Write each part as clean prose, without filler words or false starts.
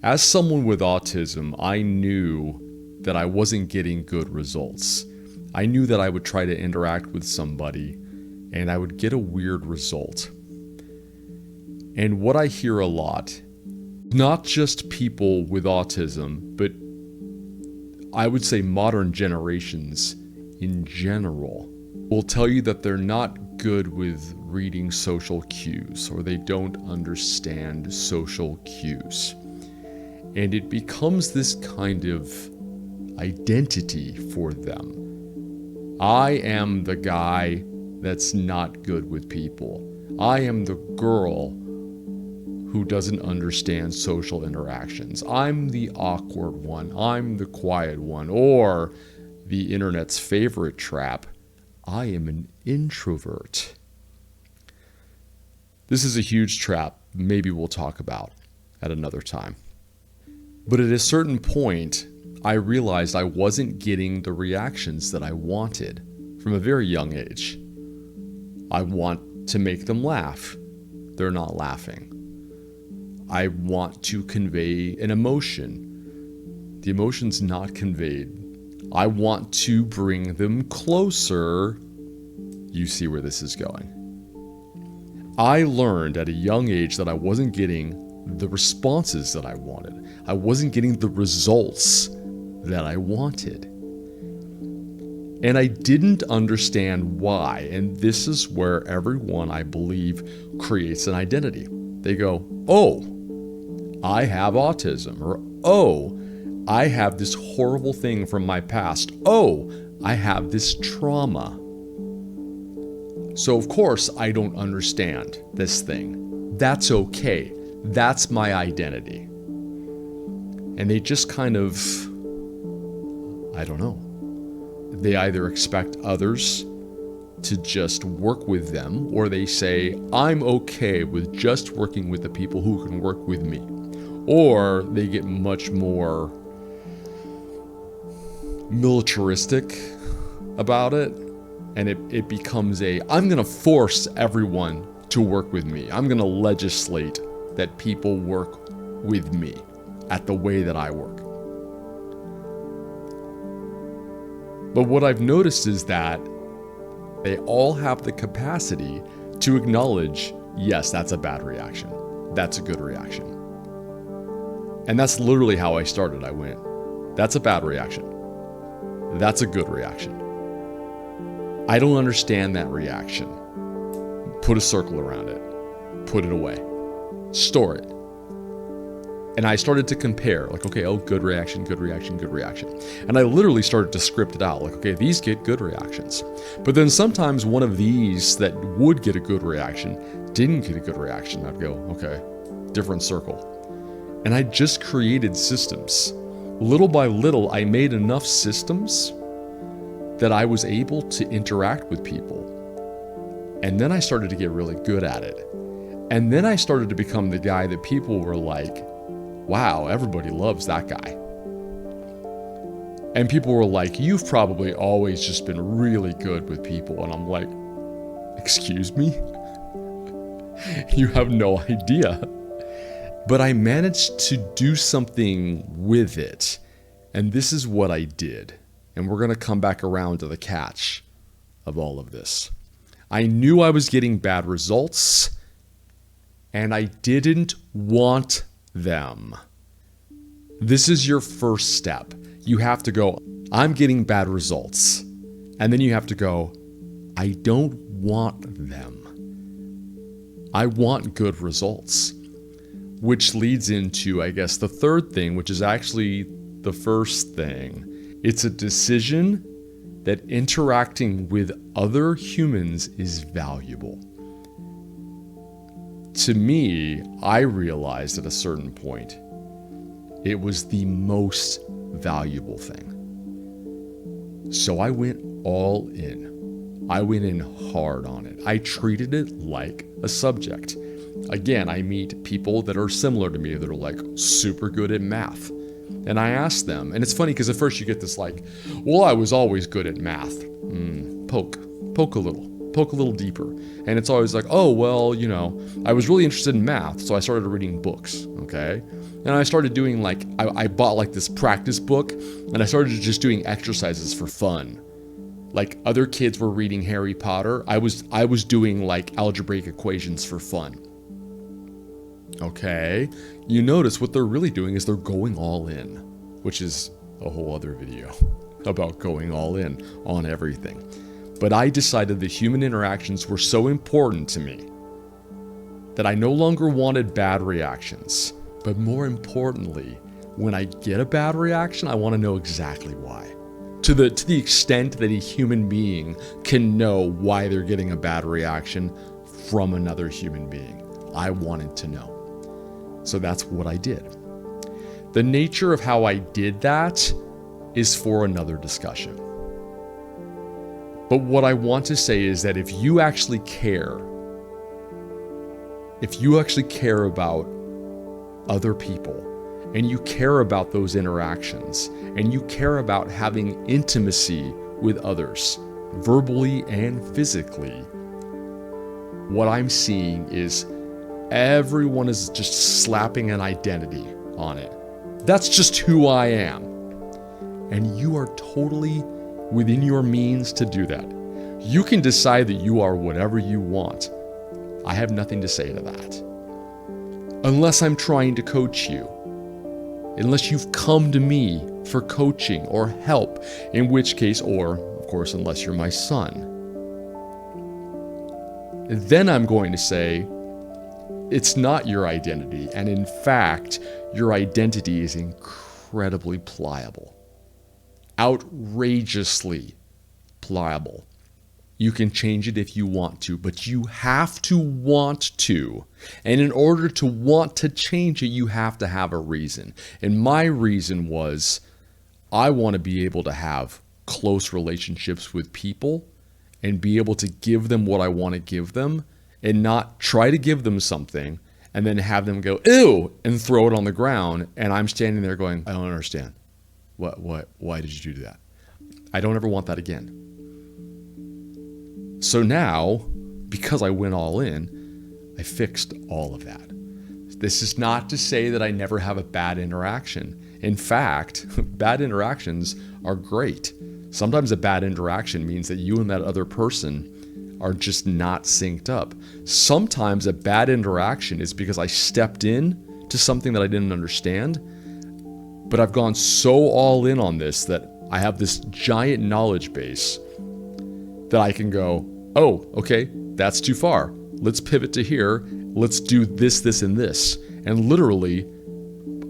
As someone with autism, I knew that I wasn't getting good results. I knew that I would try to interact with somebody and I would get a weird result. And what I hear a lot, not just people with autism, but I would say modern generations in general, will tell you that they're not good with reading social cues, or they don't understand social cues. And it becomes this kind of identity for them. I am the guy that's not good with people. I am the girl who doesn't understand social interactions. I'm the awkward one. I'm the quiet one. Or the internet's favorite trap, I am an introvert. This is a huge trap maybe we'll talk about at another time. But at a certain point, I realized I wasn't getting the reactions that I wanted from a very young age. I want to make them laugh. They're not laughing. I want to convey an emotion. The emotion's not conveyed. I want to bring them closer. You see where this is going. I learned at a young age that I wasn't getting the responses that I wanted. I wasn't getting the results that I wanted. And I didn't understand why. And this is where everyone, I believe, creates an identity. They go, oh, I have autism, or oh, I have this horrible thing from my past. Oh, I have this trauma. So of course I don't understand this thing. That's okay. That's my identity. And they just kind of, I don't know. They either expect others to just work with them, or they say, I'm okay with just working with the people who can work with me. Or they get much more militaristic about it, and it becomes I'm gonna force everyone to work with me. I'm gonna legislate that people work with me at the way that I work. But what I've noticed is that they all have the capacity to acknowledge, yes, that's a bad reaction. That's a good reaction. And that's literally how I started. I went, that's a bad reaction. That's a good reaction. I don't understand that reaction. Put a circle around it. Put it away. Store it. And I started to compare, like, okay, oh, good reaction, good reaction, good reaction. And I literally started to script it out, like, okay, these get good reactions. But then sometimes one of these that would get a good reaction didn't get a good reaction. I'd go, okay, different circle. And I just created systems. Little by little, I made enough systems that I was able to interact with people. And then I started to get really good at it. And then I started to become the guy that people were like, wow, everybody loves that guy. And people were like, you've probably always just been really good with people. And I'm like, excuse me? You have no idea. But I managed to do something with it. And this is what I did. And we're going to come back around to the catch of all of this. I knew I was getting bad results, and I didn't want them. This is your first step. You have to go, I'm getting bad results. And then you have to go, I don't want them. I want good results. Which leads into, I guess, the third thing, which is actually the first thing. It's a decision that interacting with other humans is valuable. To me, I realized at a certain point, it was the most valuable thing. So I went all in. I went in hard on it. I treated it like a subject. Again, I meet people that are similar to me that are like super good at math. And I ask them, and it's funny because at first you get this like, well, I was always good at math. Poke a little. poke a little deeper. And it's always like, oh, well, I was really interested in math, so I started reading books, okay? And I started doing I bought like this practice book, and I started just doing exercises for fun. Like other kids were reading Harry Potter, I was doing like algebraic equations for fun. Okay, you notice what they're really doing is they're going all in, which is a whole other video about going all in on everything. But I decided that human interactions were so important to me that I no longer wanted bad reactions. But more importantly, when I get a bad reaction, I want to know exactly why. To the extent that a human being can know why they're getting a bad reaction from another human being. I wanted to know. So that's what I did. The nature of how I did that is for another discussion. But what I want to say is that if you actually care about other people, and you care about those interactions, and you care about having intimacy with others, verbally and physically, what I'm seeing is everyone is just slapping an identity on it. That's just who I am. And you are totally within your means to do that. You can decide that you are whatever you want. I have nothing to say to that. Unless I'm trying to coach you. Unless you've come to me for coaching or help, in which case, or of course, unless you're my son. Then I'm going to say, it's not your identity, and in fact, your identity is incredibly pliable. Outrageously pliable. You can change it if you want to, but you have to want to. And in order to want to change it, you have to have a reason. And my reason was, I want to be able to have close relationships with people and be able to give them what I want to give them and not try to give them something and then have them go, ew, and throw it on the ground. And I'm standing there going, I don't understand. Why did you do that? I don't ever want that again. So now, because I went all in, I fixed all of that. This is not to say that I never have a bad interaction. In fact, bad interactions are great. Sometimes a bad interaction means that you and that other person are just not synced up. Sometimes a bad interaction is because I stepped in to something that I didn't understand, but I've gone so all in on this that I have this giant knowledge base that I can go, oh, okay, that's too far. Let's pivot to here. Let's do this, this, and this. And literally,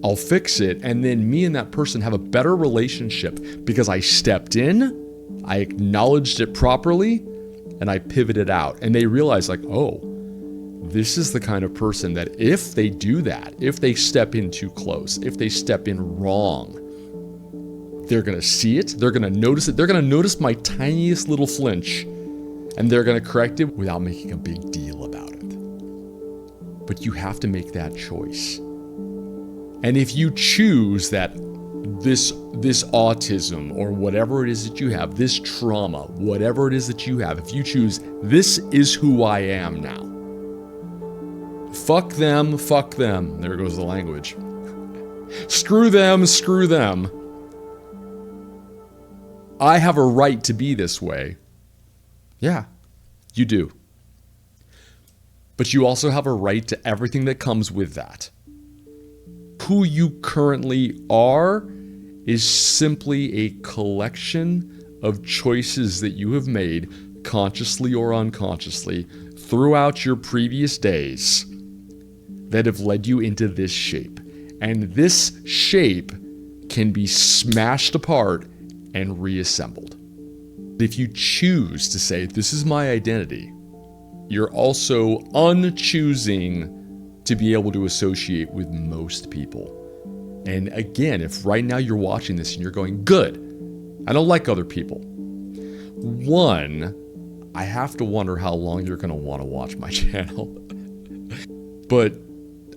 I'll fix it. And then me and that person have a better relationship because I stepped in, I acknowledged it properly, and I pivoted out. And they realize like, oh, this is the kind of person that if they do that, if they step in too close, if they step in wrong, they're going to see it, they're going to notice it, they're going to notice my tiniest little flinch, and they're going to correct it without making a big deal about it. But you have to make that choice. And if you choose that this autism or whatever it is that you have, this trauma, whatever it is that you have, if you choose, this is who I am now. Fuck them, there goes the language. Screw them, I have a right to be this way. Yeah, you do. But you also have a right to everything that comes with that. Who you currently are is simply a collection of choices that you have made, consciously or unconsciously, throughout your previous days that have led you into this shape. And this shape can be smashed apart and reassembled. If you choose to say, this is my identity, you're also unchoosing to be able to associate with most people. And again, if right now you're watching this and you're going, good, I don't like other people. One, I have to wonder how long you're going to want to watch my channel. But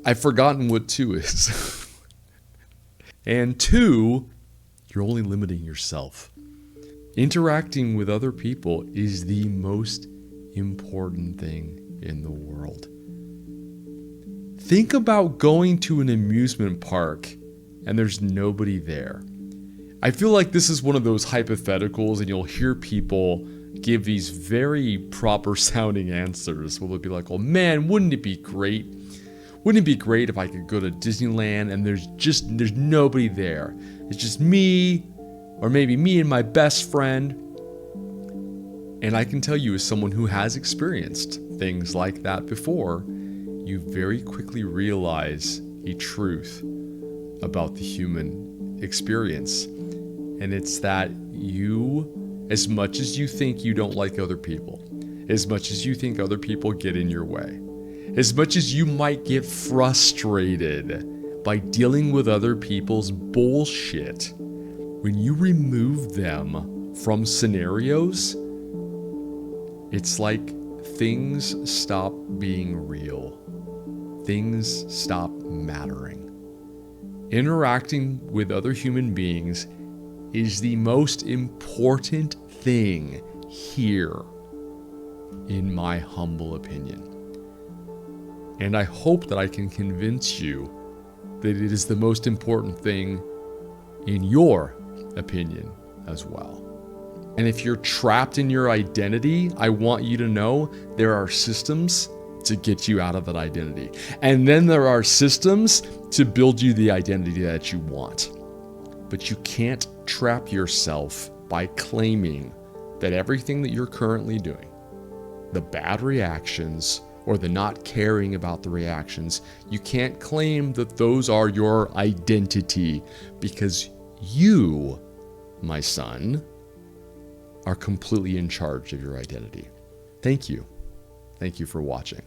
I've forgotten what two is. And two, you're only limiting yourself. Interacting with other people is the most important thing in the world. Think about going to an amusement park and there's nobody there. I feel like this is one of those hypotheticals, and you'll hear people give these very proper sounding answers. Will it be like, oh man, wouldn't it be great? Wouldn't it be great if I could go to Disneyland and there's nobody there? It's just me, or maybe me and my best friend. And I can tell you, as someone who has experienced things like that before, you very quickly realize a truth about the human experience. And it's that you, as much as you think you don't like other people, as much as you think other people get in your way, as much as you might get frustrated by dealing with other people's bullshit, when you remove them from scenarios, it's like things stop being real. Things stop mattering. Interacting with other human beings is the most important thing here, in my humble opinion. And I hope that I can convince you that it is the most important thing in your opinion as well. And if you're trapped in your identity, I want you to know there are systems to get you out of that identity. And then there are systems to build you the identity that you want. But you can't trap yourself by claiming that everything that you're currently doing, the bad reactions or the not caring about the reactions, you can't claim that those are your identity, because you, my son, are completely in charge of your identity. Thank you. Thank you for watching.